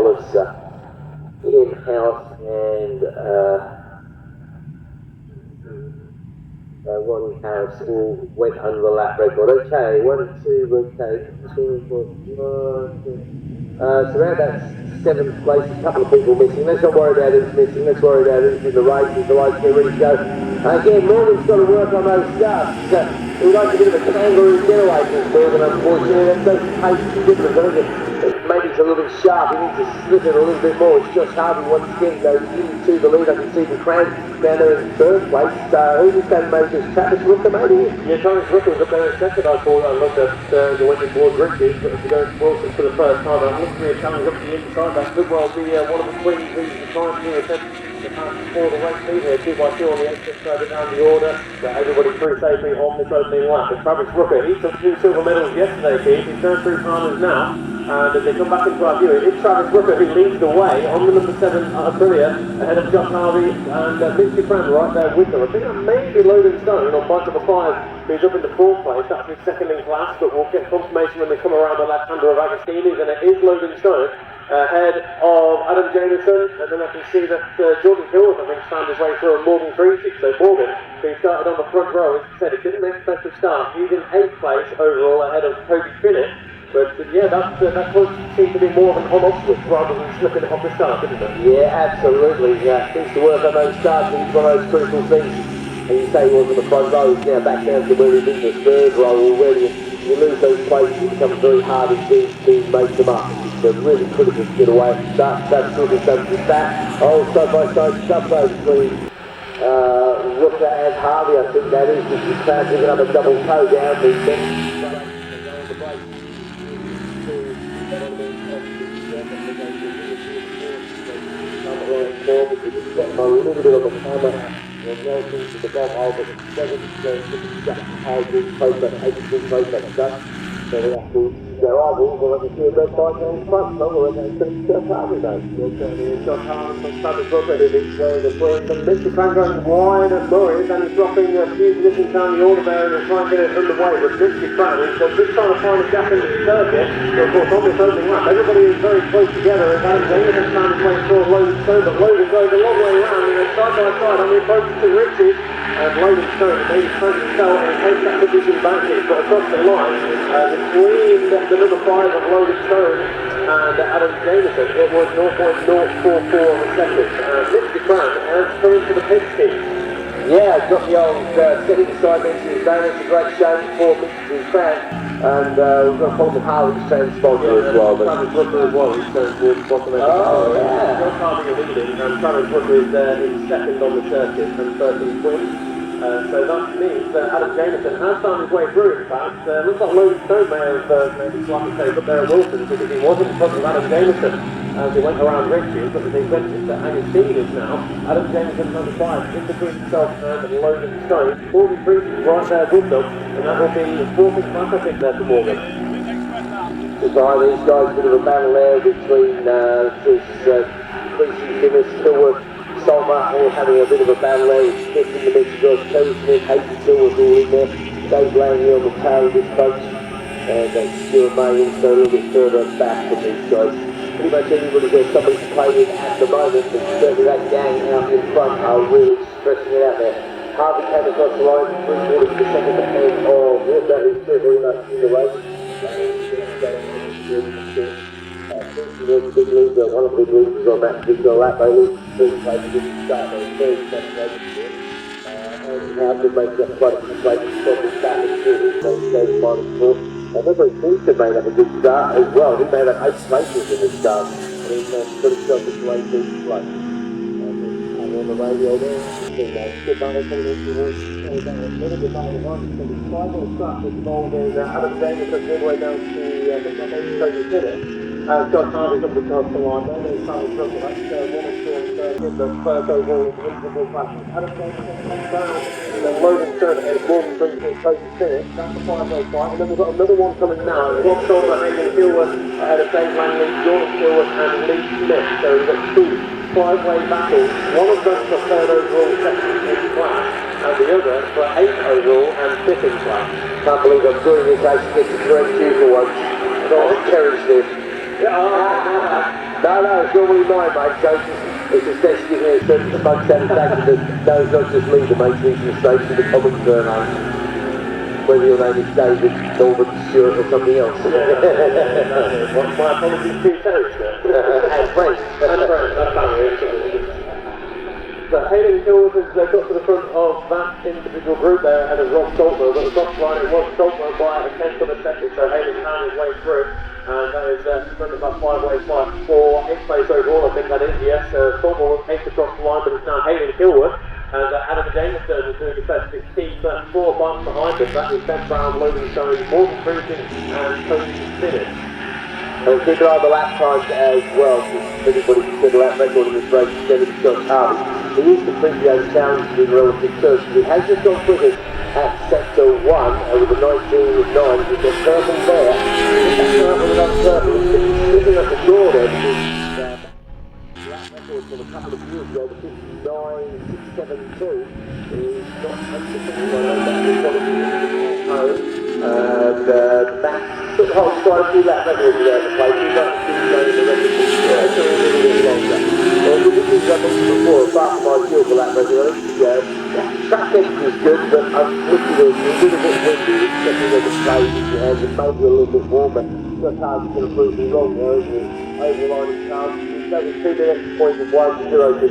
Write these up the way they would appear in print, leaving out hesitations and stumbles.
Wallace in-house, and Ronnie Harris all went under the lap record. Okay, 1, 2, okay, 2, 4, 5, so around that 7th place, a couple of people missing. Let's not worry about who's missing, let's worry about who's in the race, if the lights get ready to go. Again, Morgan's got to work on those starts. He likes a bit of a kangaroo getaway from Morgan, unfortunately. That doesn't take the difference. I think maybe it's a little bit sharp. He needs to slip it a little bit more. It's Josh Harvey once again goes into the lead. I can see the crowd down there in 3rd place. Who's this going to make this? Travis Rooker, maybe? Yeah, Travis Rooker was up there in 2nd. I thought I looked at the winning towards Richie, but to go to Wilson for the first time. I'm looking at a challenge up the inside. That could well be one of the twins who's trying to attempt for the race lead here, 2 by 2 on the exit further down the order. So everybody through safely on this opening lap. And Travis Rooker, he took 2 silver medals yesterday, Keith. He's turned 3 timers now. And as they come back into our view, it's Travis Rooker who leads the way on the number 7 Aprilia, ahead of Josh Harvey and Mitch Dufresne right there with them. I think that may be Logan Stone on bike number 5, who's up into 4th place. That's his second in class, but we'll get confirmation when they come around the left-hander of Agostini's, and it is Logan Stone ahead of Adam Jameson, and then I can see that Jordan Hilworth, I think, found his way through, and Morgan Creasy. So Morgan, who started on the front row, as I said, he didn't expect to start. He's in 8th place overall ahead of Toby Finnett. But yeah, that seems to be more of an on-off switch rather than slipping it off the start, isn't it? Yeah, absolutely. Seems to work on those starts. He's one of those critical things. And you say he was on the front row, he's now back down to where he's in the 3rd row already. You lose those places, it becomes very hard indeed to make them up. It's a really critical to get away. That's sort of stuff. Just that. Oh, side by side stuff those between Rooker and Harvey, I think that is. Just the crowd picking up a double toe down the bench. A little bit of a hammer, and Nelson to the bottom over the 7th, going to the so they have to go over, we'll have to see a red bike on the front, so we'll have to see Josh Harvey though. Josh Harvey from Travis Rooker, who leads the point, and Mr. Cran going wide at Murray, and he's dropping a few positions down the order there and trying to get it underway, but Mr. Cran is just trying to find a gap in the circuit, so of course on this opening lap, everybody is very close together, and Adam Jameson found his way through Logan Stone, but Logan goes a long way around, and then side by side on the approach to Richie, and Logan Stone maybe trying to sell and take that position back in, but across the line, between the number 5 of Logan Stone and Adam Jameson, it was 0.044 of a second. Mitch Dufresne has come into the pit team. Yeah, got the old setting side mentioned today. It's a great show for Mitch Dufresne, and we've got Colton Harley's transponder as well. Travis Rooker as well, he's going towards the bottom end of the car. Josh Harvey are leading, and Travis Rooker is in 2nd on the circuit, and 1st in twins. So that means that Adam Jameson has found his way through, in fact. Looks like Logan Stone may have maybe slightly saved up there at Wilson, because he wasn't in front of Adam Jameson as he went around Richie, but they went into Agostini's now. Adam Jameson number 5 in between himself and Logan Stone. 43 right there with them, and that will be 4th in class, I think, there for Morgan. Behind these guys, a bit of a battle there between Creasy, Timmis, Stillworth, Solver, all having a bit of a battle there. It's just in the mix. You've got Terry Smith, Hayden Stillworth all in there. Dave Langley on the tail of this bunch. And Stuart May also a little bit further back from these guys. Pretty much everybody's got somebody to play with at the moment, but certainly that gang out in front are really stressing it out there. Harvey came across the line, 3/4 of a second ahead of that is very much in the race. One of the big losers on that particular lap, they lose 3 places, didn't start on 37 places. And Harvey makes up quite a few places from the start of the goes -4. I remember Kingston made up a good start as well. He made up 8 places in the start, and he put himself into 18th place. On the radio there, good night, a little bit later on, so the 5 start was involved in Adam Jameson all the way down to the Toby Finnett. Josh Harvey's up the top of the line there, there's Simon Brooker, that's 1 and 2 on circuit, the first overall individual classes. Adam Jameson comes down, and then Logan Stone and Morgan Creasy and Toby Finnett, that's the 5-0 fight, and then we've got another one coming now, Rob Solver, Hayden Stillworth, ahead of Dave Langley, Jordan Stillworth and Lee Smith, so we've got 2 5-way battles, one of them for 3rd overall, 2nd in class, and the other for 8th overall and 5th in class. Can't believe I'm doing this, I should get the correct shoe for once. No, Terry Smith. No, it's normally mine, mate, so it's just best to give me a certain amount of satisfaction that no, it's not just me that makes these mistakes in the common surname. Whether your name is David, Norman, Stewart or something else. My apologies to you, Terry, sir. And French. So Hayden Hills has got to the front of that individual group there and as Rob Saltner, but the cross line it was Saltner by a tenth of a second, so Hayden found his way through, and that is in front of that 5-way fight for 8th place overall, I think that is, yes. Saltner takes across the line, but it's now Hayden Hilwood, and Adam Jameson is doing his best to keep 4 bumps behind him. That is Ben Brown, Logan showing Morgan Cruising and Tony Sinnott. And keep an eye on the lap times as well, because anybody can set a lap record in this race, instead of Scott Harvey. He is completely unchallenged in relative terms. He has just gone quicker at sector 1 with the 19.9 with the purple there. That's not with another purple. He's sitting at the door there because the lap record from a couple of years ago, the 59.672, is not 100%. And that took hold quite a few lap records there to play. He's not going the record a little bit longer. This is I mentioned before, apart from my skill for lap record, track depth is good, but I'm looking at it a little bit windy, especially when the play in your hands, and maybe a little bit warmer. Just hard to prove me wrong there, over the line of cars. That was 2 minutes, point of 1 0. So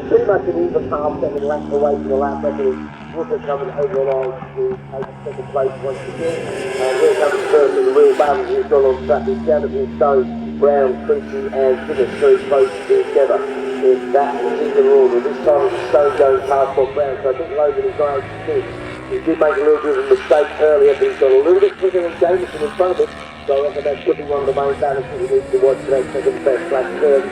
pretty much an even half-second lap away from the lap record. Rooker coming over the line to take second place once again. And here comes first in the real battle who's gone on track. It's Jonathan Stone, Brown, Creasy and Guinness very close together in that particular order. This time it's Stone going past Bob Brown, so I think Logan is right to he did make a little bit of a mistake earlier, but he's got a little bit quicker than Jameson in front of him. So I reckon that could be one of the main balances we need to watch for that second best lap third.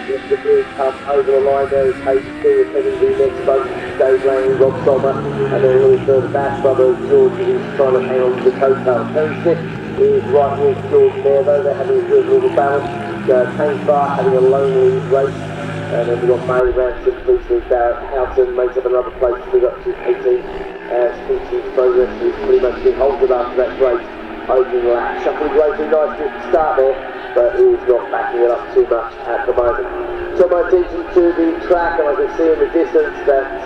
The blue come over the line there is Hayden Stewart heading the next boat, Dave Lane, Rob Sommer, and then a little further back, Brother George is trying to hang on to the coattail. Terry Smith is right with George there though, they're having a good little balance. Kane Farr having a lonely race, and then we've got Murray Ransom, Priestley, Barrett, Houghton makes up another place to go up to 18. Species progress is pretty much been halted after that race. Opening lap, shuffling racing nice to start there, but he's not backing it up too much at the moment. So my attention to the track, and I can see in the distance that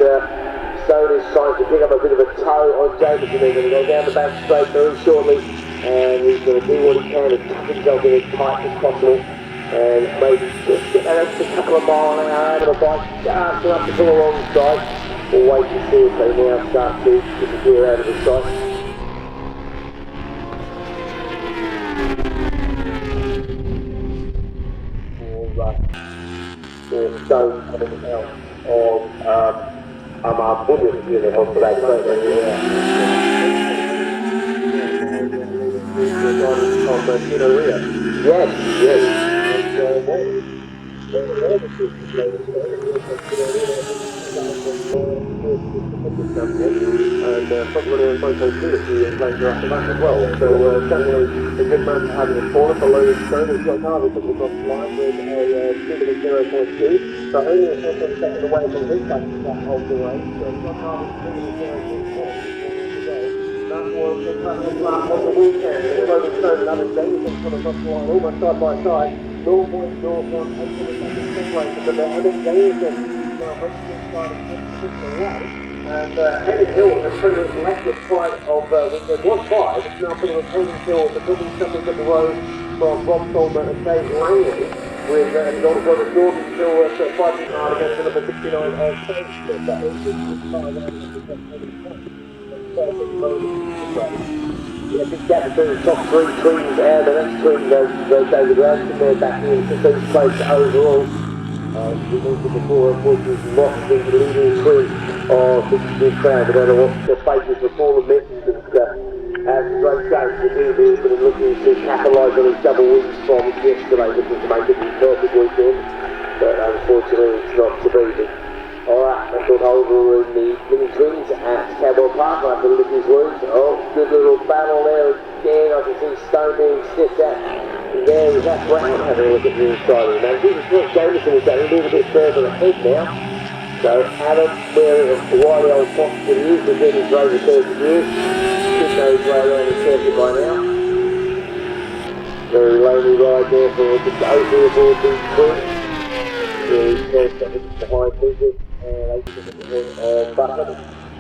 Stone is trying to pick up a bit of a toe on Jameson. They're going to go down the back straight very shortly, and he's going to do what he can to tuck himself in as tight as possible, and maybe just get that extra couple of miles an hour out of the bike, just enough to pull along the side. We'll wait to see if they now start to disappear out of the sight. Or Stone coming out of Williams uniform for that great Yes. And probably Moto Trinity later after that as well. So definitely a good man to have in the corner for Logan Stone, who's got Harvey coming across the line with a 0.2. So only a second away from his back to that whole race. So John Harvey's bringing the 0.2. That was the classic lap on the weekend. Logan Stone and Adam Jameson coming across the line almost side by side. 0.01 8 seconds separation, but Adam Jameson now racing inside of the race. And Hayden Hill has pretty much left the side of there was 5, it's now pretty much Hayden Hill, the building something up the road from Rob Solmer and Dave Langley, with his older brother Jordan still fighting hard against the number 69 on Stone Smith. That is just big gap between the top 3 twins and the next twin goes David Ransom there back in 15th place overall. We mentioned before, unfortunately, not the leading twin of this crowd. I don't know what the faces of Paul and Mittens, and that's a great game to do this, but looking to capitalise on his double wins from yesterday, looking to make it a perfect weekend, but unfortunately it's not to be. Alright, record holder in the mini twins at Cowboy Park. I have to look his wounds. Oh, good little battle there again. I can see Stone being sniffed at. And there is that Brown having a look at the inside of the man. Jameson is going a little bit further ahead now. So Adam, wearing a wide old box that he is, again he's over 30 years. Should know his way around the circuit by now. very lonely ride there for just over aboard the Twin. Really 12 seconds behind people, and 8 seconds ahead of Bucket.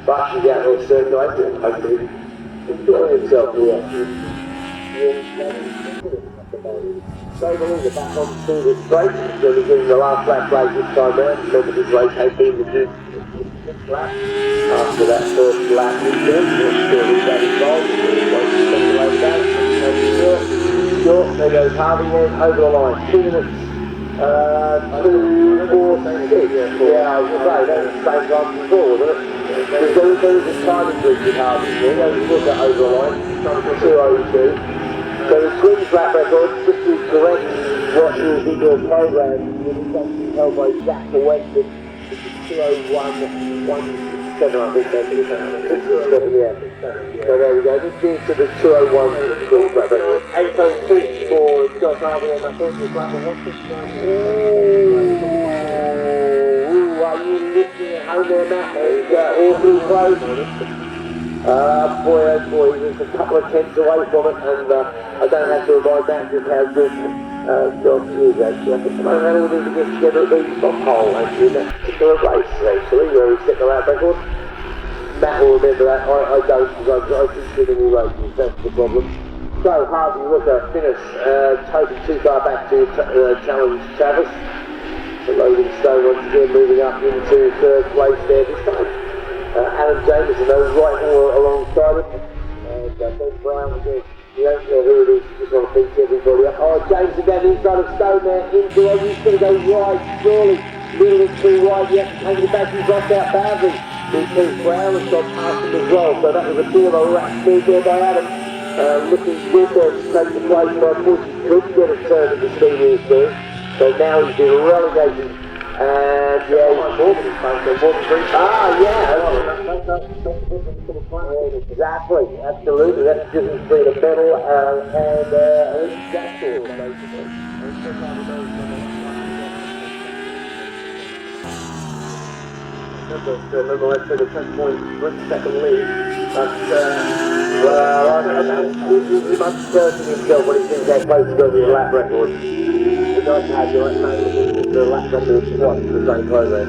Bucket is out there circulating, hopefully enjoying himself here. So we're back onto the straight, so we're doing the last lap race this time round. Remember this race has been the 6th lap. After that first lap incident, we're still in that involved. Short, there goes Harvey then over the line. 2 minutes, 2, 4, 6. Yeah, I was going to say, that was the same time before, wasn't it? There is a timing bridge with Harvey there. He only put that over the line, 2:02. So the Twins lap record, just to correct what is in your program, you'll be actually held by Jack the Weston, which is 2:01.17, I think that's it. 6:07, yeah. So there we go, this is to the 2:01 Twins lap record. 8:06 for Josh Harvey on that first lap of 1:59. Ooh, are you lifting it home there, Matt? It's awfully close. Boy, oh boy, he's a couple of tenths away from it, and I don't have to remind Matt just how good Josh is, actually. I think the moment we need to get together at the top hole, actually, in that particular race, actually, where he set the lap record. Matt will remember that, I don't, because I keep getting new races, that's the problem. So, Harvey Rooker finished, totally too far back to challenge Travis. So Logan Stone once again moving up into 3rd place there this time. Alan Jameson, those right all alongside him. And Ben Brown again. You don't know who it is, you just want to beat everybody up. Oh, Jameson down the inside of Stone there. Into it, he's going to go wide, surely. Little bit too wide, yet taking it back, he's dropped out badly. Keith Brown has got past him as well, so that was a bit of a rash move there by Adam. Looking good there to take the place, but unfortunately couldn't get a turn at the speed he was doing. So now he's been relegated. And yeah, exactly, absolutely. That's the difference between a medal and that sort, basically. Nonetheless, for the 10 points, second lead. But, he must certain himself when he thinks that close to going to the lap record. He doesn't have your name the lap record twice in the same program.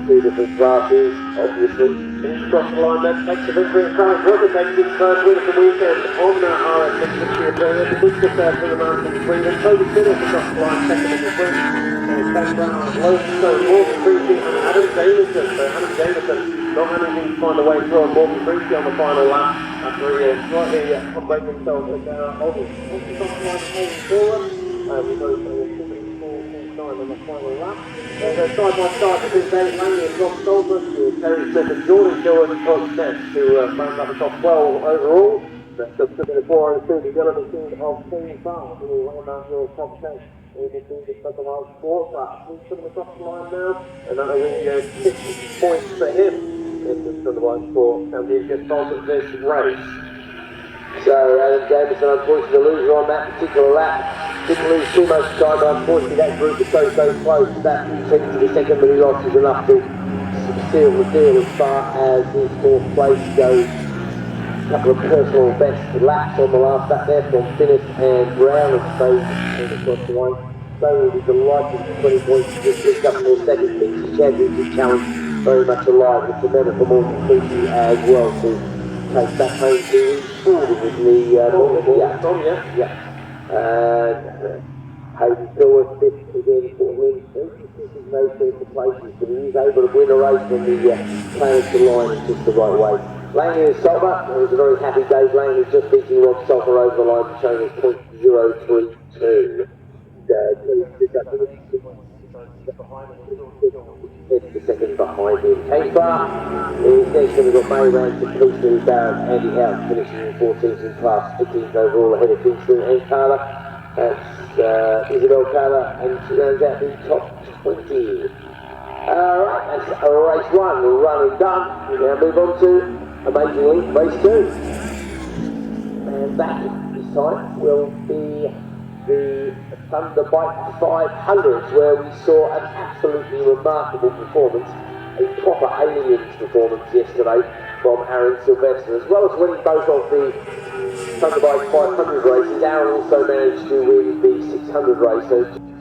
2 different classes, obviously. Across the line, that makes the victory in front. Rooker takes his first win of the weekend on the RS6 victory period. The big success for the American Sweden. Toby Sinners across the line, second in the sprint. And Ben Brown, Logan Stone, Morgan Creasy, and Adam Jameson. So Adam Jameson not managing to find a way through on Morgan Creasy on the final lap after he slightly breaking himself at August. Once he's off the line, holding forward. We go for 2:04.9 on the final lap. They're side by side between David Langley and Rob Stolberg, Terry Smith and Jordan Stewart and Todd Smith, who round up the top 12 overall. That's the 402, the yellow machine of Steve Barnes, who will run down your top 10. We can see the second round sport, but he's putting across the line now, and that will be 6 points for him in the Southern Line Sport Championship of this race. So Adam Jameson, unfortunately, the loser on that particular lap. Didn't lose too much time, but unfortunately that group was so close that he took to the second, but he lost is enough to seal the deal as far as his 4th place goes. A couple of personal best laps on the last lap there from Finnis and Brown, and so across the line. So we'll be delighted with 20 points to just pick up their second Pixie Championship challenge, very much alive. It's a medal for Morgan Pixie as well to take back home to forward with the Hayden Stewart, 5th again for him. He's no certain places, but he is able to win a race when the planets align in just the right way. Langley and Solver, it was a very happy day. Langley just beating Rob Solver over the line, showing us .032. It's the second behind him. K-Bar is next, and we've got May Rand, Kingston, Barrett, Andy House finishing in 14th in class, 15th overall ahead of Kingston and Carter. That's Isabel Carter, and she rounds out the top 20. Alright, that's race 1, run and done. We now move on to, amazingly, race 2. And that this time will be the Thunderbite 500s, where we saw an absolutely remarkable performance, a proper aliens performance yesterday from Aaron Sylvester, as well as winning both of the Thunderbike 500 races. Aaron also managed to win the 600 race. So